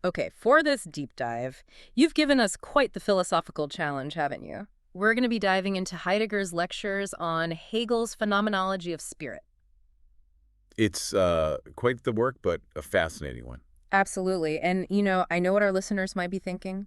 Okay, for this deep dive, you've given us quite the philosophical challenge, haven't you? We're going to be diving into Heidegger's lectures on Hegel's Phenomenology of Spirit. It's quite the work, but a fascinating one. Absolutely. And, I know what our listeners might be thinking.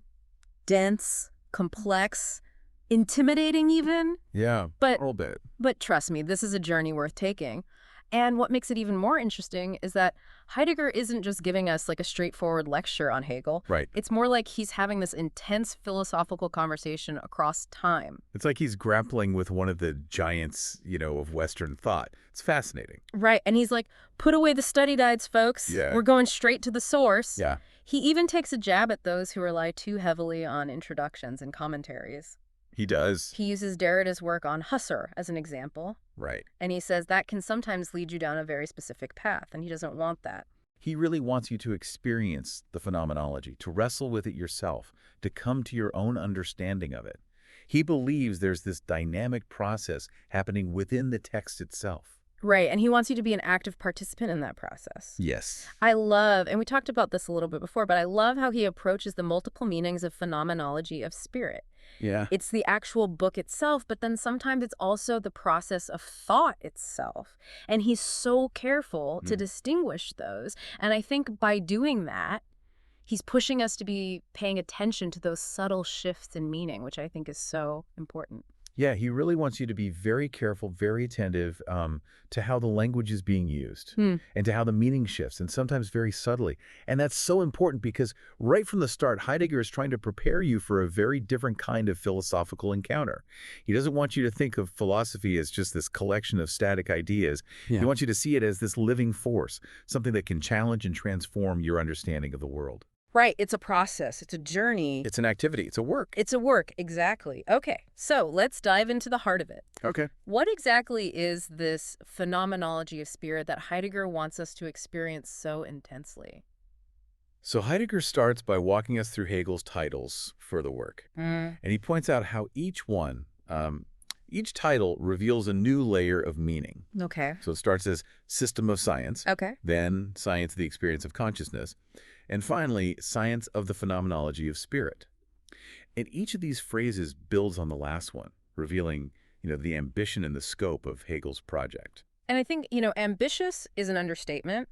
Dense, complex, intimidating even. Yeah, But a little bit. But trust me, this is a journey worth taking. And what makes it even more interesting is that Heidegger isn't just giving us like a straightforward lecture on Hegel. Right. It's more like he's having this intense philosophical conversation across time. It's like he's grappling with one of the giants, of Western thought. It's fascinating. Right. And he's like, put away the study guides, folks. Yeah. We're going straight to the source. Yeah, He even takes a jab at those who rely too heavily on introductions and commentaries. he does. He uses Derrida's work on Husserl as an example. Right. And he says that can sometimes lead you down a very specific path, and he doesn't want that. He really wants you to experience the phenomenology, to wrestle with it yourself, to come to your own understanding of it. He believes there's this dynamic process happening within the text itself. Right, and he wants you to be an active participant in that process. Yes. I love, and we talked about this a little bit before, but I love how he approaches the multiple meanings of phenomenology of spirit. Yeah. It's the actual book itself, but then sometimes it's also the process of thought itself. And he's so careful to distinguish those. And I think by doing that, he's pushing us to be paying attention to those subtle shifts in meaning, which I think is so important. Yeah, he really wants you to be very careful, very attentive to how the language is being used and to how the meaning shifts, and sometimes very subtly. And that's so important because right from the start, Heidegger is trying to prepare you for a very different kind of philosophical encounter. He doesn't want you to think of philosophy as just this collection of static ideas. Yeah. He wants you to see it as this living force, something that can challenge and transform your understanding of the world. Right, it's a process, it's a journey. It's an activity. It's a work. It's a work, exactly. Okay, so let's dive into the heart of it. Okay. What exactly is this phenomenology of spirit that Heidegger wants us to experience so intensely? So Heidegger starts by walking us through Hegel's titles for the work. And he points out how each title reveals a new layer of meaning. Okay. So it starts as system of science, Okay. then science of the experience of consciousness, and finally, science of the phenomenology of spirit. And each of these phrases builds on the last one, revealing, the ambition and the scope of Hegel's project. And I think, ambitious is an understatement,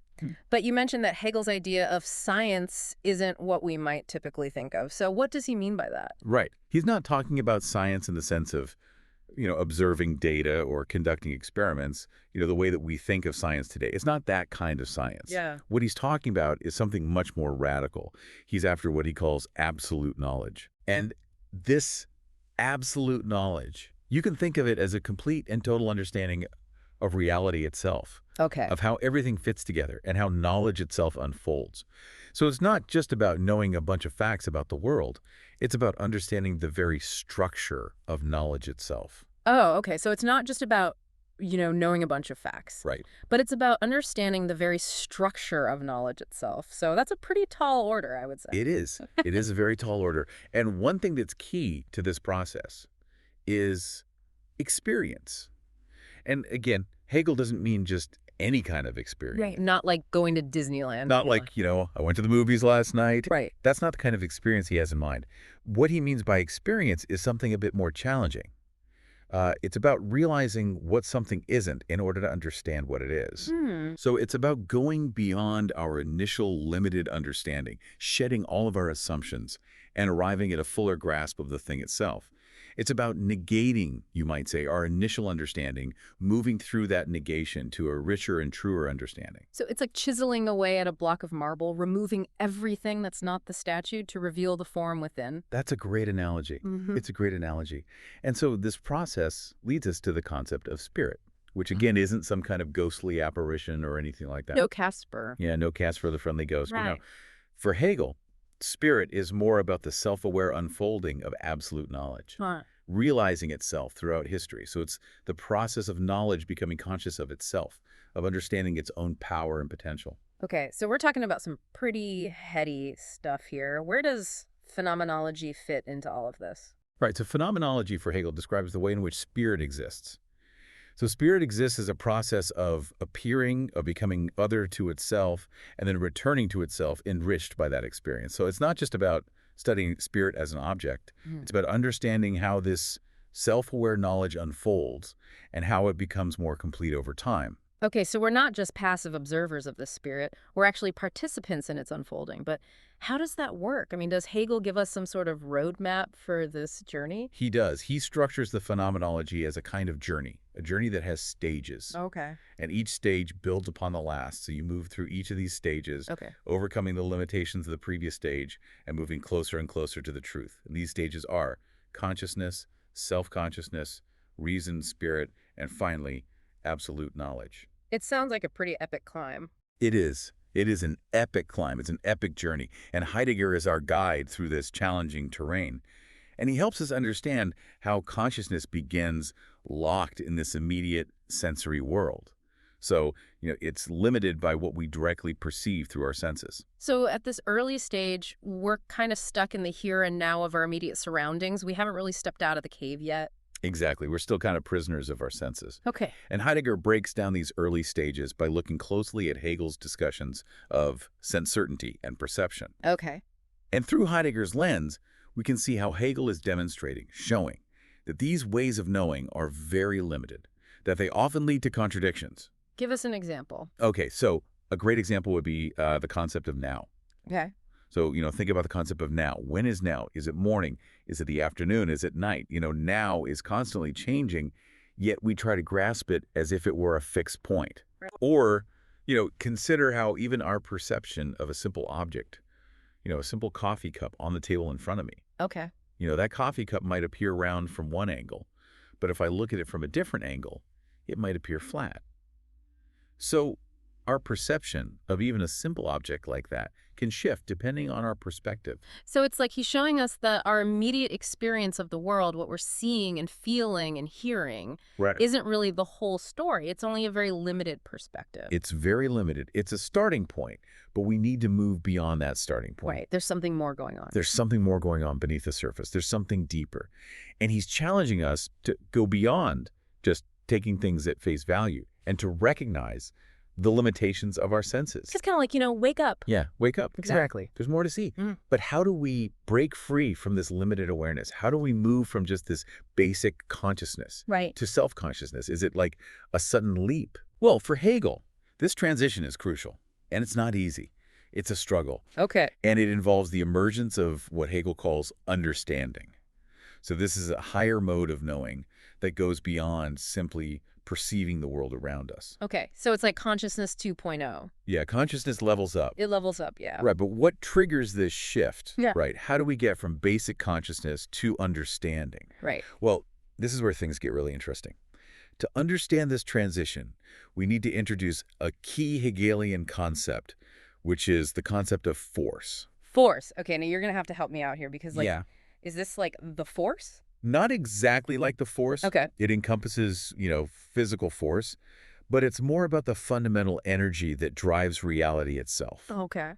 but you mentioned that Hegel's idea of science isn't what we might typically think of. So what does he mean by that? Right. He's not talking about science in the sense of, observing data or conducting experiments, the way that we think of science today. It's not that kind of science. Yeah. What he's talking about is something much more radical. He's after what he calls absolute knowledge. And this absolute knowledge, you can think of it as a complete and total understanding of reality itself, Okay. of how everything fits together and how knowledge itself unfolds. So it's not just about knowing a bunch of facts about the world. It's about understanding the very structure of knowledge itself. Oh, okay. So it's not just about, knowing a bunch of facts. Right. But it's about understanding the very structure of knowledge itself. So that's a pretty tall order, I would say. It is. It is a very tall order. And one thing that's key to this process is experience. And again, Hegel doesn't mean just any kind of experience. Right. Not like going to Disneyland. Not like, I went to the movies last night. Right. That's not the kind of experience he has in mind. What he means by experience is something a bit more challenging. It's about realizing what something isn't in order to understand what it is. So it's about going beyond our initial limited understanding, shedding all of our assumptions, and arriving at a fuller grasp of the thing itself. It's about negating, you might say, our initial understanding, moving through that negation to a richer and truer understanding. So it's like chiseling away at a block of marble, removing everything that's not the statue to reveal the form within. That's a great analogy. It's a great analogy. And so this process leads us to the concept of spirit, which again isn't some kind of ghostly apparition or anything like that. No Casper. Yeah, no Casper the Friendly Ghost. Right. For Hegel, spirit is more about the self-aware unfolding of absolute knowledge, realizing itself throughout history. So it's the process of knowledge becoming conscious of itself, of understanding its own power and potential. Okay, so we're talking about some pretty heady stuff here. Where does phenomenology fit into all of this? Right, so phenomenology for Hegel describes the way in which spirit exists. So spirit exists as a process of appearing, of becoming other to itself, and then returning to itself enriched by that experience. So it's not just about studying spirit as an object. Mm. It's about understanding how this self-aware knowledge unfolds and how it becomes more complete over time. Okay, so we're not just passive observers of the spirit. We're actually participants in its unfolding. But how does that work? I mean, does Hegel give us some sort of roadmap for this journey? He does. He structures the phenomenology as a kind of journey, a journey that has stages. Okay. And each stage builds upon the last. So you move through each of these stages, Okay. overcoming the limitations of the previous stage and moving closer and closer to the truth. And these stages are consciousness, self-consciousness, reason, spirit, and finally, absolute knowledge. It sounds like a pretty epic climb. It is. It is an epic climb. It's an epic journey. And Heidegger is our guide through this challenging terrain. And he helps us understand how consciousness begins locked in this immediate sensory world. So, it's limited by what we directly perceive through our senses. So at this early stage, we're kind of stuck in the here and now of our immediate surroundings. We haven't really stepped out of the cave yet. Exactly. We're still kind of prisoners of our senses. Okay. And Heidegger breaks down these early stages by looking closely at Hegel's discussions of sense certainty and perception. Okay. And through Heidegger's lens, we can see how Hegel is demonstrating, showing, that these ways of knowing are very limited, that they often lead to contradictions. Give us an example. Okay, so a great example would be the concept of now. Okay. So, think about the concept of now. When is now? Is it morning? Is it the afternoon? Is it night? Now is constantly changing, yet we try to grasp it as if it were a fixed point. Right. Or, consider how even our perception of a simple object, a simple coffee cup on the table in front of me. Okay. That coffee cup might appear round from one angle, but if I look at it from a different angle, it might appear flat. So our perception of even a simple object like that can shift depending on our perspective. So it's like he's showing us that our immediate experience of the world, what we're seeing and feeling and hearing, Right. isn't really the whole story. It's only a very limited perspective. It's very limited. It's a starting point, but we need to move beyond that starting point. Right. There's something more going on. There's something more going on beneath the surface. There's something deeper. And he's challenging us to go beyond just taking things at face value and to recognize the limitations of our senses. It's kind of like, wake up. Yeah, wake up. Exactly. There's more to see. Mm. But how do we break free from this limited awareness? How do we move from just this basic consciousness Right. to self-consciousness? Is it like a sudden leap? Well, for Hegel, this transition is crucial, and it's not easy. It's a struggle, Okay. and it involves the emergence of what Hegel calls understanding. So this is a higher mode of knowing that goes beyond simply perceiving the world around us. Okay. So it's like consciousness 2.0. Yeah, consciousness levels up. It levels up, yeah. Right, but what triggers this shift? Yeah. Right, how do we get from basic consciousness to understanding? Right. Well, this is where things get really interesting. To understand this transition, we need to introduce a key Hegelian concept, which is the concept of force. Force. Okay, now you're going to have to help me out here because, Yeah. is this like the force? Not exactly like the force. Okay. It encompasses, physical force, but it's more about the fundamental energy that drives reality itself. Okay.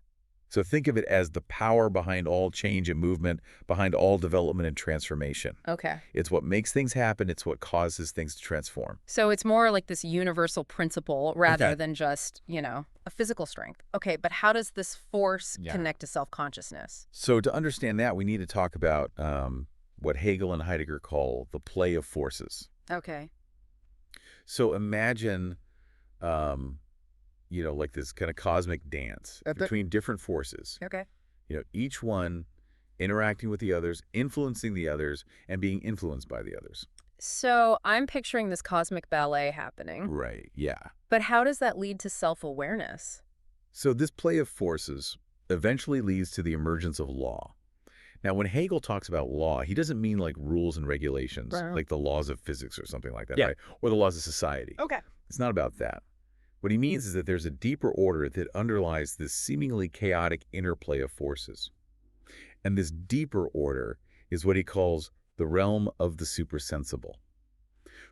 So think of it as the power behind all change and movement, behind all development and transformation. Okay. It's what makes things happen. It's what causes things to transform. So it's more like this universal principle rather Okay. than just, a physical strength. Okay, but how does this force Yeah. connect to self-consciousness? So to understand that, we need to talk about what Hegel and Heidegger call the play of forces. Okay. So imagine, like this kind of cosmic dance between different forces. Okay. Each one interacting with the others, influencing the others, and being influenced by the others. So I'm picturing this cosmic ballet happening. Right, yeah. But how does that lead to self-awareness? So this play of forces eventually leads to the emergence of law. Now, when Hegel talks about law, he doesn't mean like rules and regulations, Right. like the laws of physics or something like that, Yeah. right? Or the laws of society. Okay. It's not about that. What he means is that there's a deeper order that underlies this seemingly chaotic interplay of forces. And this deeper order is what he calls the realm of the supersensible,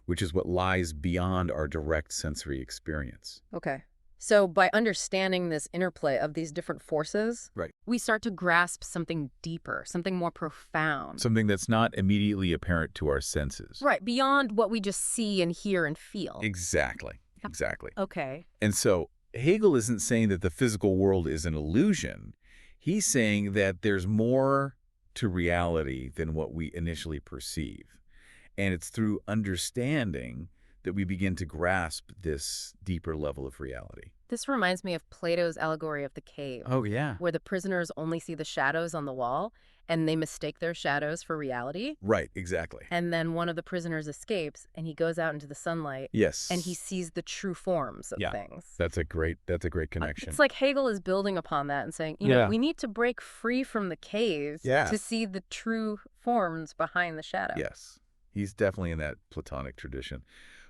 which is what lies beyond our direct sensory experience. Okay. So by understanding this interplay of these different forces, Right. we start to grasp something deeper, something more profound. Something that's not immediately apparent to our senses. Right, beyond what we just see and hear and feel. Exactly. Exactly. Okay. And so Hegel isn't saying that the physical world is an illusion. He's saying that there's more to reality than what we initially perceive. And it's through understanding that we begin to grasp this deeper level of reality. This reminds me of Plato's allegory of the cave, Oh, yeah. where the prisoners only see the shadows on the wall, and they mistake their shadows for reality. Right, exactly. And then one of the prisoners escapes, and he goes out into the sunlight, Yes. and he sees the true forms of Yeah. things. That's a great connection. It's like Hegel is building upon that and saying, we need to break free from the caves to see the true forms behind the shadow. Yes. He's definitely in that Platonic tradition.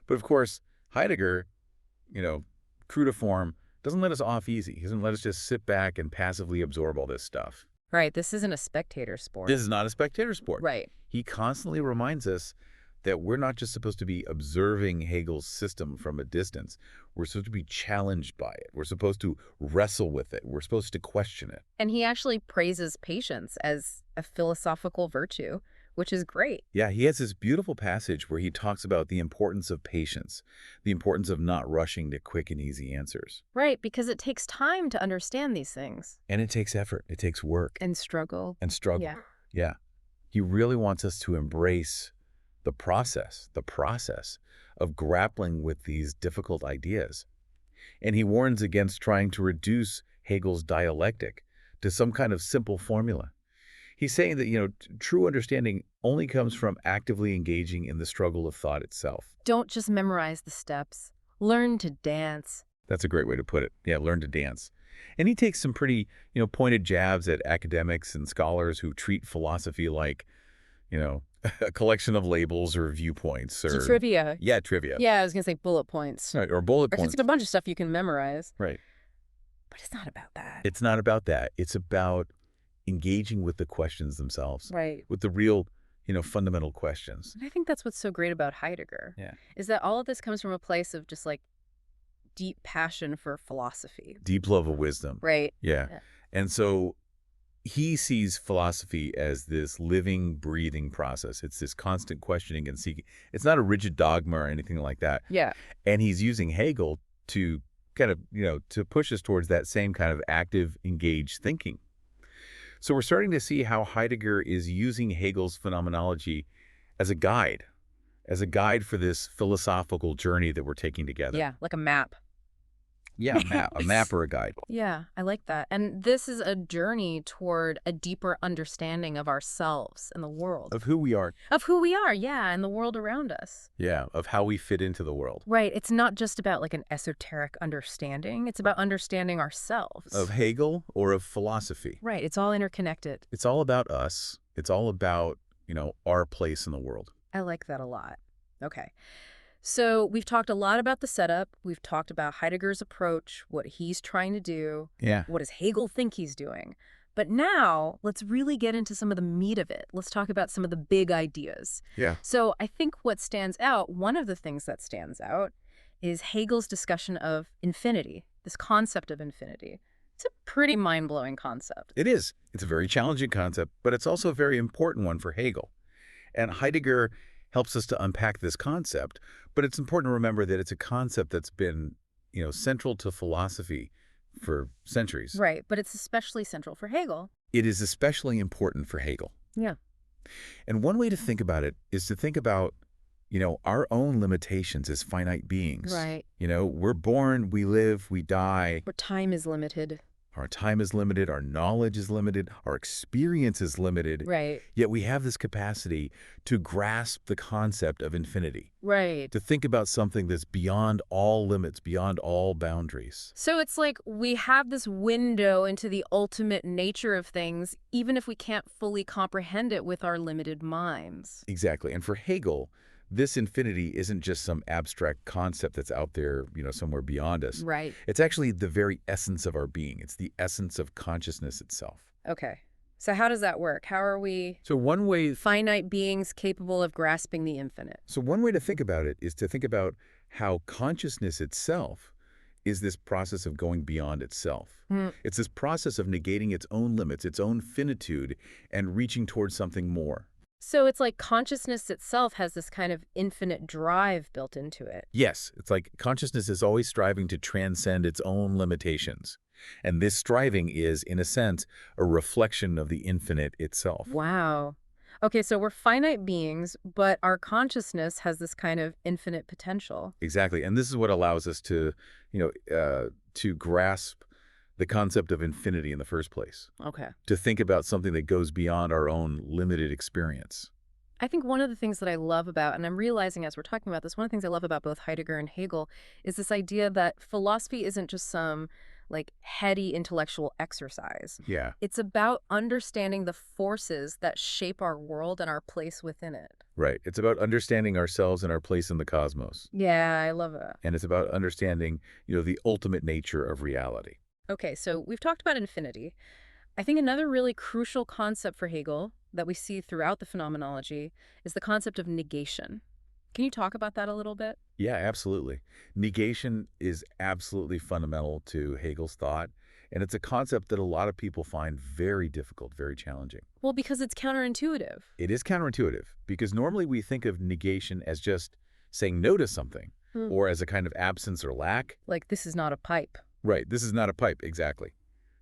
But of course, Heidegger, crudiform, doesn't let us off easy. He doesn't let us just sit back and passively absorb all this stuff. Right. This isn't a spectator sport. This is not a spectator sport. Right. He constantly reminds us that we're not just supposed to be observing Hegel's system from a distance. We're supposed to be challenged by it. We're supposed to wrestle with it. We're supposed to question it. And he actually praises patience as a philosophical virtue, which is great. Yeah, he has this beautiful passage where he talks about the importance of patience, the importance of not rushing to quick and easy answers. Right, because it takes time to understand these things. And it takes effort. It takes work. And struggle. And struggle. Yeah. Yeah. He really wants us to embrace the process of grappling with these difficult ideas. And he warns against trying to reduce Hegel's dialectic to some kind of simple formula. He's saying that, true understanding only comes from actively engaging in the struggle of thought itself. Don't just memorize the steps. Learn to dance. That's a great way to put it. Yeah, learn to dance. And he takes some pretty, pointed jabs at academics and scholars who treat philosophy like, a collection of labels or viewpoints. Or trivia. Yeah, trivia. Yeah, I was going to say bullet points. Right, or bullet points. It's a bunch of stuff you can memorize. Right. But it's not about that. It's not about that. It's about engaging with the questions themselves. Right. With the real, fundamental questions. And I think that's what's so great about Heidegger. Yeah. Is that all of this comes from a place of just like deep passion for philosophy. Deep love of wisdom. Right. Yeah. Yeah. And so he sees philosophy as this living, breathing process. It's this constant questioning and seeking. It's not a rigid dogma or anything like that. Yeah. And he's using Hegel to kind of, to push us towards that same kind of active, engaged thinking. So we're starting to see how Heidegger is using Hegel's phenomenology as a guide for this philosophical journey that we're taking together. Yeah, like a map. Yeah, a map or a guide. Yeah, I like that. And this is a journey toward a deeper understanding of ourselves and the world. Of who we are. Of who we are, yeah, and the world around us. Yeah, of how we fit into the world. Right. It's not just about like an esoteric understanding. It's about understanding ourselves. Of Hegel or of philosophy. Right. It's all interconnected. It's all about us. It's all about, our place in the world. I like that a lot. Okay. So we've talked a lot about the setup. We've talked about Heidegger's approach, what he's trying to do. Yeah. What does Hegel think he's doing? But now let's really get into some of the meat of it. Let's talk about some of the big ideas. Yeah. So I think what stands out, one of the things that stands out, is Hegel's discussion of infinity, this concept of infinity. It's a pretty mind-blowing concept. It is. It's a very challenging concept, but it's also a very important one for Hegel. And Heidegger helps us to unpack this concept, but it's important to remember that it's a concept that's been, central to philosophy for centuries. Right, but it's especially central for Hegel. It is especially important for Hegel. Yeah. And one way to think about it is to think about, our own limitations as finite beings. Right. We're born, we live, we die. Where time is limited. Our time is limited, our knowledge is limited, our experience is limited. Right. Yet we have this capacity to grasp the concept of infinity. Right. To think about something that's beyond all limits, beyond all boundaries. So it's like we have this window into the ultimate nature of things, even if we can't fully comprehend it with our limited minds. Exactly. And for Hegel, this infinity isn't just some abstract concept that's out there, somewhere beyond us. Right. It's actually the very essence of our being. It's the essence of consciousness itself. Okay. So how does that work? How are we So one way finite beings capable of grasping the infinite? So one way to think about it is to think about how consciousness itself is this process of going beyond itself. Hmm. It's this process of negating its own limits, its own finitude, and reaching towards something more. So it's like consciousness itself has this kind of infinite drive built into it. Yes, it's like consciousness is always striving to transcend its own limitations. And this striving is, in a sense, a reflection of the infinite itself. Wow. Okay, so we're finite beings, but our consciousness has this kind of infinite potential. Exactly. And this is what allows us to, to grasp the concept of infinity in the first place, Okay. to think about something that goes beyond our own limited experience. I think one of the things that I love about, and I'm realizing as we're talking about this, one of the things I love about both Heidegger and Hegel is this idea that philosophy isn't just some like heady intellectual exercise. Yeah, It's about understanding the forces that shape our world and our place within it. right. It's about understanding ourselves and our place in the cosmos. Yeah, I love it. And it's about understanding, the ultimate nature of reality. Okay, so we've talked about infinity. I think another really crucial concept for Hegel that we see throughout the phenomenology is the concept of negation. Can you talk about that a little bit? Yeah, absolutely. Negation is absolutely fundamental to Hegel's thought, and it's a concept that a lot of people find very difficult, very challenging. Well, because it's counterintuitive. It is counterintuitive because normally we think of negation as just saying no to something or as a kind of absence or lack. Like, this is not a pipe. Right, this is not a pipe, exactly.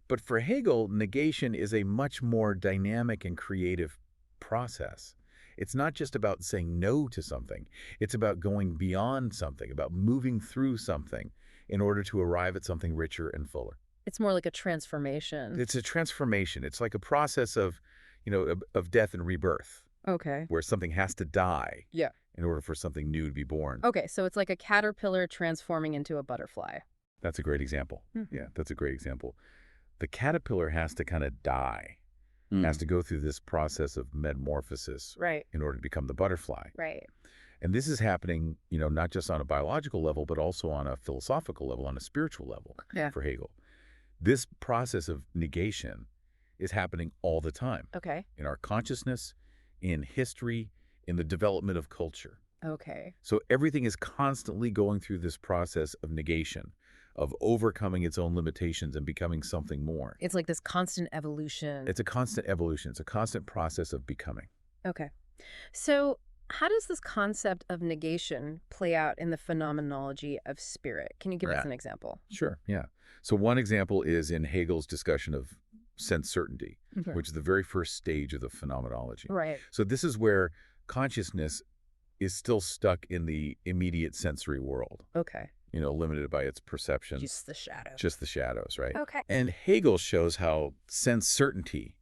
But for Hegel, negation is a much more dynamic and creative process. It's not just about saying no to something. It's about going beyond something, about moving through something in order to arrive at something richer and fuller. It's more like a transformation. It's a transformation. It's like a process of, of death and rebirth, Okay. where something has to die Yeah. in order for something new to be born. Okay, so it's like a caterpillar transforming into a butterfly. That's a great example. Yeah, that's a great example. The caterpillar has to kind of die, has to go through this process of metamorphosis Right. in order to become the butterfly. Right. And this is happening, not just on a biological level, but also on a philosophical level, on a spiritual level Yeah. for Hegel. This process of negation is happening all the time Okay. in our consciousness, in history, in the development of culture. Okay. So everything is constantly going through this process of negation, of overcoming its own limitations and becoming something more. It's like this constant evolution. It's a constant evolution. It's a constant process of becoming. Okay. So how does this concept of negation play out in the phenomenology of spirit? Can you give us Yeah. an example? Sure, yeah. So one example is in Hegel's discussion of sense certainty, Okay. which is the very first stage of the phenomenology. Right. So this is where consciousness is still stuck in the immediate sensory world, Okay. limited by its perception, Just the shadow. just the shadows, right? Okay. And Hegel shows how sense certainty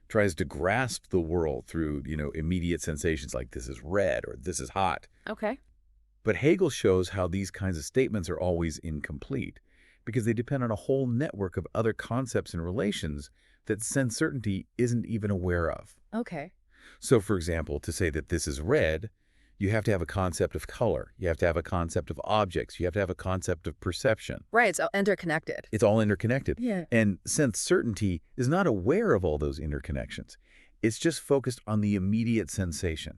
tries to grasp the world through, immediate sensations like this is red or this is hot. Okay. But Hegel shows how these kinds of statements are always incomplete because they depend on a whole network of other concepts and relations that sense certainty isn't even aware of. Okay. So, for example, to say that this is red, you have to have a concept of color. You have to have a concept of objects. You have to have a concept of perception. Right. It's all interconnected. It's all interconnected. Yeah. And sense certainty is not aware of all those interconnections. It's just focused on the immediate sensation.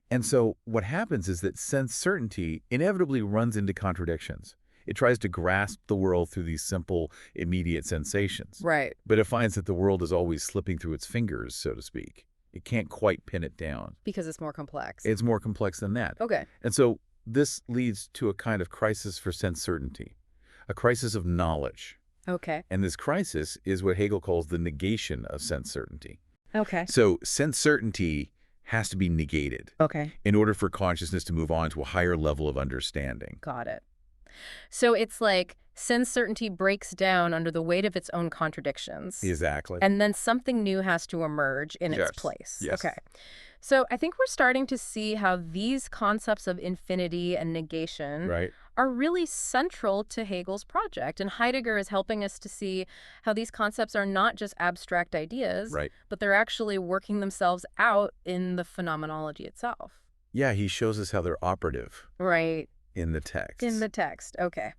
And so what happens is that sense certainty inevitably runs into contradictions. It tries to grasp the world through these simple, immediate sensations. Right. But it finds that the world is always slipping through its fingers, so to speak. It can't quite pin it down. Because it's more complex. It's more complex than that. Okay. And so this leads to a kind of crisis for sense certainty, a crisis of knowledge. Okay. And this crisis is what Hegel calls the negation of sense certainty. Okay. So sense certainty has to be negated Okay. in order for consciousness to move on to a higher level of understanding. Got it. So it's like sense certainty breaks down under the weight of its own contradictions. Exactly. And then something new has to emerge in Yes. its place. Yes. Okay. So I think we're starting to see how these concepts of infinity and negation Right. are really central to Hegel's project. And Heidegger is helping us to see how these concepts are not just abstract ideas, Right. but they're actually working themselves out in the phenomenology itself. Yeah, he shows us how they're operative Right. in the text. In the text. Okay.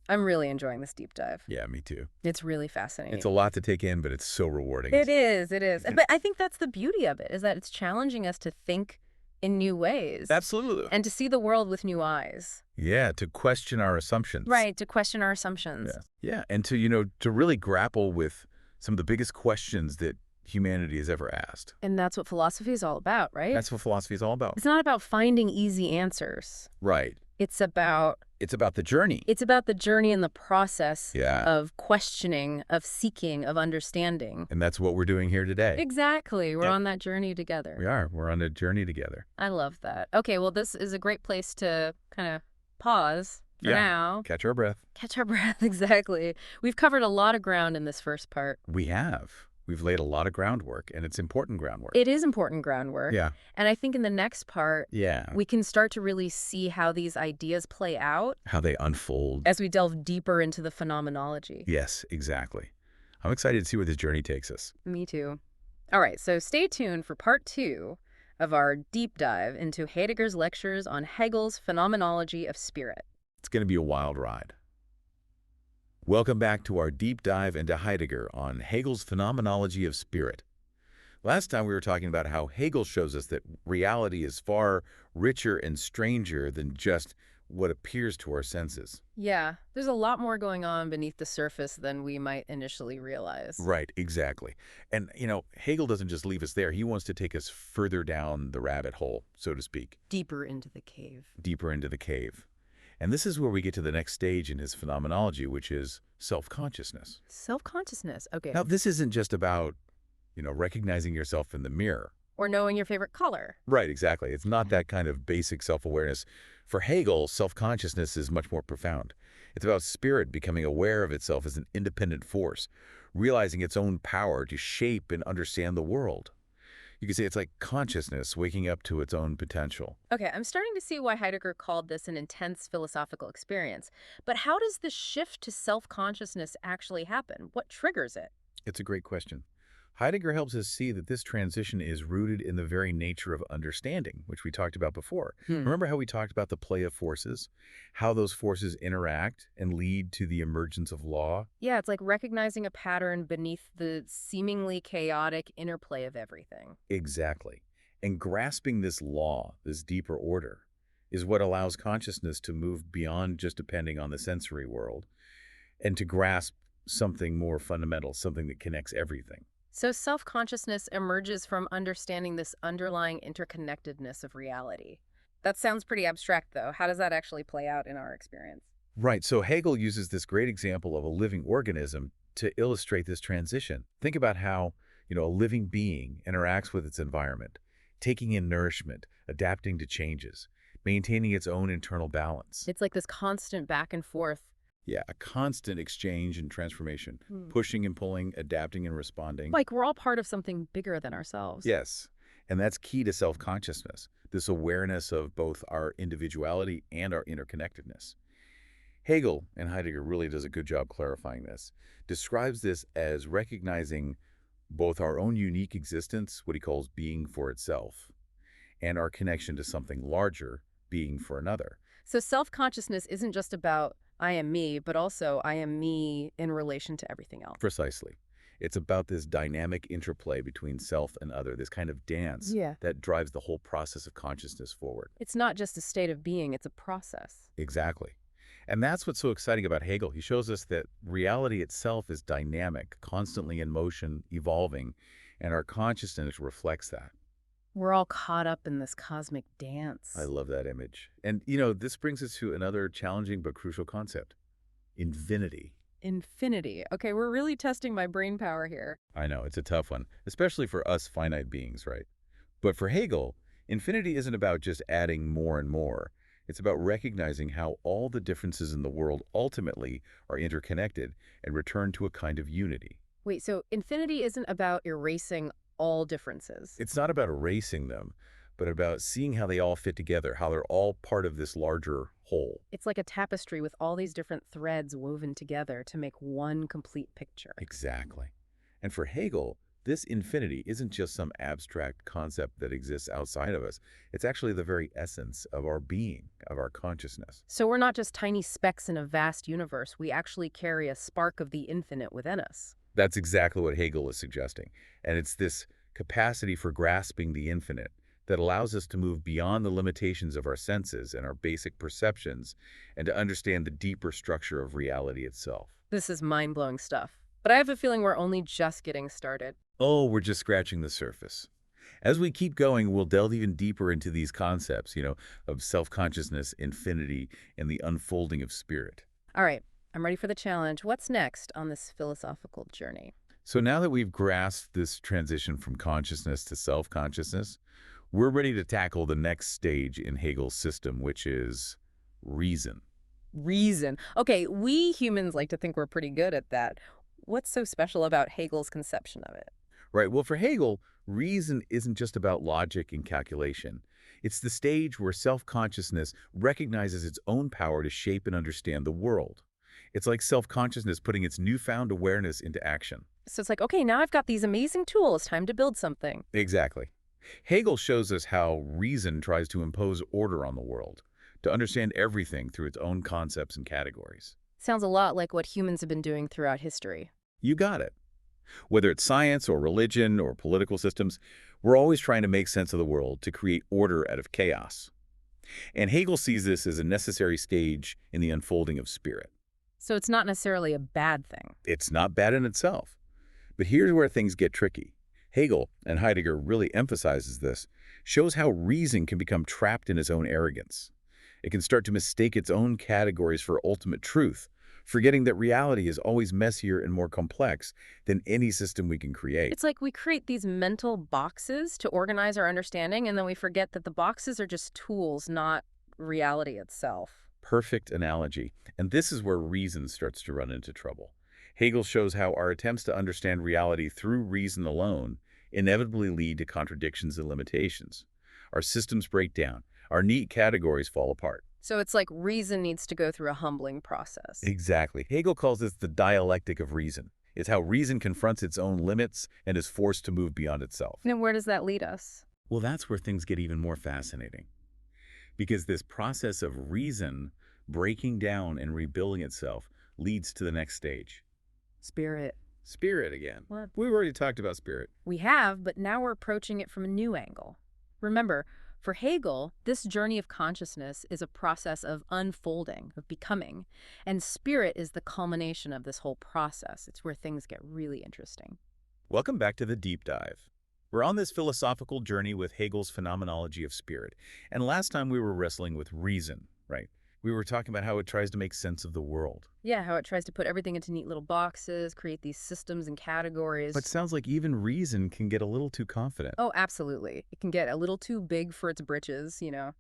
I'm really enjoying this deep dive. Yeah, me too. It's really fascinating. It's a lot to take in, but it's so rewarding. It is. It is. But I think that's the beauty of it, is that it's challenging us to think in new ways. Absolutely. And to see the world with new eyes. Yeah, to question our assumptions. Right, to question our assumptions. Yeah, and to, to really grapple with some of the biggest questions that humanity has ever asked. And that's what philosophy is all about, right? That's what philosophy is all about. It's not about finding easy answers. Right. It's about the journey. It's about the journey and the process Yeah. of questioning, of seeking, of understanding. And that's what we're doing here today. Exactly. We're on that journey together. We are. We're on a journey together. I love that. Okay, well, this is a great place to kind of pause for now. Catch our breath. Catch our breath, exactly. We've covered a lot of ground in this first part. We have. We've laid a lot of groundwork, and it's important groundwork. It is important groundwork. Yeah. And I think in the next part, we can start to really see how these ideas play out. How they unfold. As we delve deeper into the phenomenology. Yes, exactly. I'm excited to see where this journey takes us. Me too. All right, so stay tuned for part 2 of our deep dive into Heidegger's lectures on Hegel's Phenomenology of Spirit. It's going to be a wild ride. Welcome back to our deep dive into Heidegger on Hegel's Phenomenology of Spirit. Last time we were talking about how Hegel shows us that reality is far richer and stranger than just what appears to our senses. Yeah, there's a lot more going on beneath the surface than we might initially realize. Right, exactly. And, Hegel doesn't just leave us there. He wants to take us further down the rabbit hole, so to speak. Deeper into the cave. Deeper into the cave. And this is where we get to the next stage in his phenomenology, which is self-consciousness. Self-consciousness, okay. Now, this isn't just about, recognizing yourself in the mirror. Or knowing your favorite color. Right, exactly. It's not that kind of basic self-awareness. For Hegel, self-consciousness is much more profound. It's about spirit becoming aware of itself as an independent force, realizing its own power to shape and understand the world. You could say it's like consciousness waking up to its own potential. Okay, I'm starting to see why Heidegger called this an intense philosophical experience. But how does this shift to self-consciousness actually happen? What triggers it? It's a great question. Heidegger helps us see that this transition is rooted in the very nature of understanding, which we talked about before. Remember how we talked about the play of forces? How those forces interact and lead to the emergence of law? Yeah, it's like recognizing a pattern beneath the seemingly chaotic interplay of everything. Exactly. And grasping this law, this deeper order, is what allows consciousness to move beyond just depending on the sensory world and to grasp something more fundamental, something that connects everything. So self-consciousness emerges from understanding this underlying interconnectedness of reality. That sounds pretty abstract, though. How does that actually play out in our experience? Right, so Hegel uses this great example of a living organism to illustrate this transition. Think about how, a living being interacts with its environment, taking in nourishment, adapting to changes, maintaining its own internal balance. It's like this constant back and forth. Yeah, a constant exchange and transformation, pushing and pulling, adapting and responding. Like we're all part of something bigger than ourselves. Yes, and that's key to self-consciousness, this awareness of both our individuality and our interconnectedness. Hegel, and Heidegger really does a good job clarifying this, describes this as recognizing both our own unique existence, what he calls being for itself, and our connection to something larger, being for another. So self-consciousness isn't just about I am me, but also I am me in relation to everything else. Precisely. It's about this dynamic interplay between self and other, this kind of dance that drives the whole process of consciousness forward. It's not just a state of being, it's a process. Exactly. And that's what's so exciting about Hegel. He shows us that reality itself is dynamic, constantly in motion, evolving, and our consciousness reflects that. We're all caught up in this cosmic dance. I love that image. And, this brings us to another challenging but crucial concept, infinity. Infinity. Okay, we're really testing my brain power here. I know, it's a tough one, especially for us finite beings, right? But for Hegel, infinity isn't about just adding more and more. It's about recognizing how all the differences in the world ultimately are interconnected and return to a kind of unity. Wait, so infinity isn't about erasing all differences. It's not about erasing them, but about seeing how they all fit together, how they're all part of this larger whole. It's like a tapestry with all these different threads woven together to make one complete picture. Exactly. And for Hegel, this infinity isn't just some abstract concept that exists outside of us. It's actually the very essence of our being, of our consciousness. So we're not just tiny specks in a vast universe. We actually carry a spark of the infinite within us. That's exactly what Hegel is suggesting. And it's this capacity for grasping the infinite that allows us to move beyond the limitations of our senses and our basic perceptions and to understand the deeper structure of reality itself. This is mind-blowing stuff. But I have a feeling we're only just getting started. Oh, we're just scratching the surface. As we keep going, we'll delve even deeper into these concepts, of self-consciousness, infinity, and the unfolding of spirit. All right, I'm ready for the challenge. What's next on this philosophical journey? So now that we've grasped this transition from consciousness to self-consciousness, we're ready to tackle the next stage in Hegel's system, which is reason. Reason. Okay, we humans like to think we're pretty good at that. What's so special about Hegel's conception of it? Right. Well, for Hegel, reason isn't just about logic and calculation. It's the stage where self-consciousness recognizes its own power to shape and understand the world. It's like self-consciousness putting its newfound awareness into action. So it's like, okay, now I've got these amazing tools, time to build something. Exactly. Hegel shows us how reason tries to impose order on the world, to understand everything through its own concepts and categories. Sounds a lot like what humans have been doing throughout history. You got it. Whether it's science or religion or political systems, we're always trying to make sense of the world to create order out of chaos. And Hegel sees this as a necessary stage in the unfolding of spirit. So it's not necessarily a bad thing. It's not bad in itself. But here's where things get tricky. Hegel, and Heidegger really emphasizes this, shows how reason can become trapped in its own arrogance. It can start to mistake its own categories for ultimate truth, forgetting that reality is always messier and more complex than any system we can create. It's like we create these mental boxes to organize our understanding, and then we forget that the boxes are just tools, not reality itself. Perfect analogy. And this is where reason starts to run into trouble. Hegel shows how our attempts to understand reality through reason alone inevitably lead to contradictions and limitations. Our systems break down. Our neat categories fall apart. So it's like reason needs to go through a humbling process. Exactly. Hegel calls this the dialectic of reason. It's how reason confronts its own limits and is forced to move beyond itself. And where does that lead us? Well, that's where things get even more fascinating. Because this process of reason breaking down and rebuilding itself leads to the next stage. Spirit. Spirit again. What? We've already talked about spirit. We have, but now we're approaching it from a new angle. Remember, for Hegel, this journey of consciousness is a process of unfolding, of becoming, and spirit is the culmination of this whole process. It's where things get really interesting. Welcome back to the deep dive. We're on this philosophical journey with Hegel's Phenomenology of Spirit, and last time we were wrestling with reason, right? We were talking about how it tries to make sense of the world. Yeah, how it tries to put everything into neat little boxes, create these systems and categories. But sounds like even reason can get a little too confident. Oh, absolutely. It can get a little too big for its britches, you know.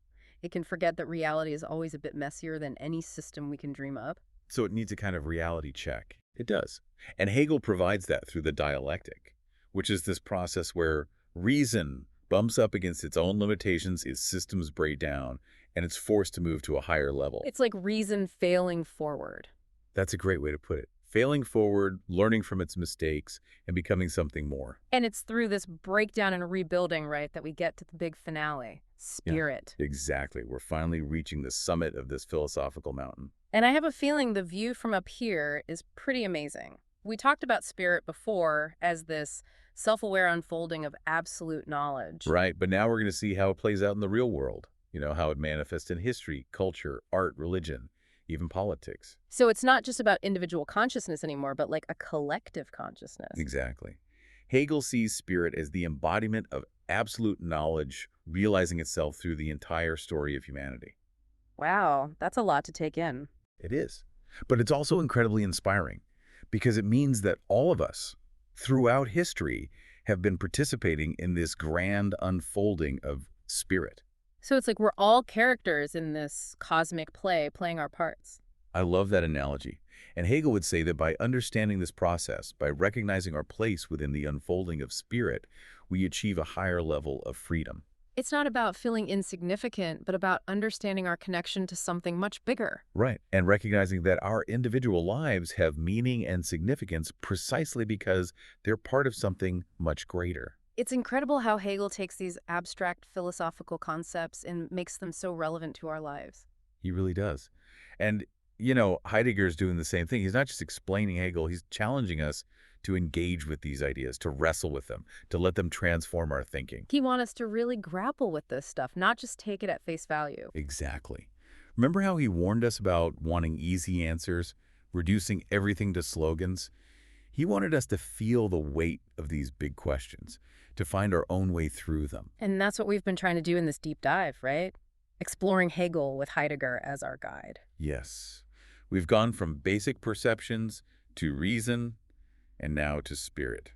It can forget that reality is always a bit messier than any system we can dream up. So it needs a kind of reality check. It does. And Hegel provides that through the dialectic, which is this process where reason bumps up against its own limitations, its systems break down, and it's forced to move to a higher level. It's like reason failing forward. That's a great way to put it. Failing forward, learning from its mistakes, and becoming something more. And it's through this breakdown and rebuilding, right, that we get to the big finale. Spirit. Yeah, exactly. We're finally reaching the summit of this philosophical mountain. And I have a feeling the view from up here is pretty amazing. We talked about spirit before as this self-aware unfolding of absolute knowledge. Right, but now we're going to see how it plays out in the real world. How it manifests in history, culture, art, religion, even politics. So it's not just about individual consciousness anymore, but like a collective consciousness. Exactly. Hegel sees spirit as the embodiment of absolute knowledge realizing itself through the entire story of humanity. Wow, that's a lot to take in. It is. But it's also incredibly inspiring because it means that all of us, throughout history, have been participating in this grand unfolding of spirit. So it's like we're all characters in this cosmic play, playing our parts. I love that analogy. And Hegel would say that by understanding this process, by recognizing our place within the unfolding of spirit, we achieve a higher level of freedom. It's not about feeling insignificant, but about understanding our connection to something much bigger. Right. And recognizing that our individual lives have meaning and significance precisely because they're part of something much greater. It's incredible how Hegel takes these abstract philosophical concepts and makes them so relevant to our lives. He really does. And, Heidegger's doing the same thing. He's not just explaining Hegel, he's challenging us to engage with these ideas, to wrestle with them, to let them transform our thinking. He wants us to really grapple with this stuff, not just take it at face value. Exactly. Remember how he warned us about wanting easy answers, reducing everything to slogans? He wanted us to feel the weight of these big questions, to find our own way through them. And that's what we've been trying to do in this deep dive, right? Exploring Hegel with Heidegger as our guide. Yes. We've gone from basic perceptions to reason and now to spirit.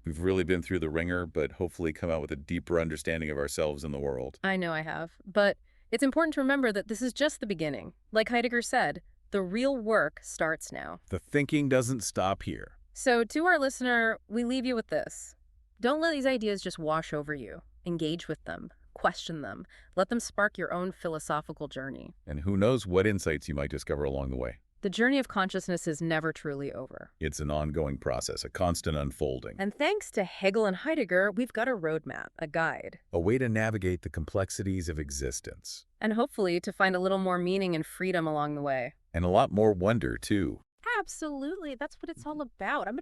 We've really been through the ringer, but hopefully come out with a deeper understanding of ourselves and the world. I know I have, but it's important to remember that this is just the beginning. Like Heidegger said, the real work starts now. The thinking doesn't stop here. So to our listener, we leave you with this. Don't let these ideas just wash over you. Engage with them. Question them. Let them spark your own philosophical journey. And who knows what insights you might discover along the way. The journey of consciousness is never truly over. It's an ongoing process, a constant unfolding. And thanks to Hegel and Heidegger, we've got a roadmap, a guide. A way to navigate the complexities of existence. And hopefully to find a little more meaning and freedom along the way. And a lot more wonder, too. Absolutely. That's what it's all about. I'm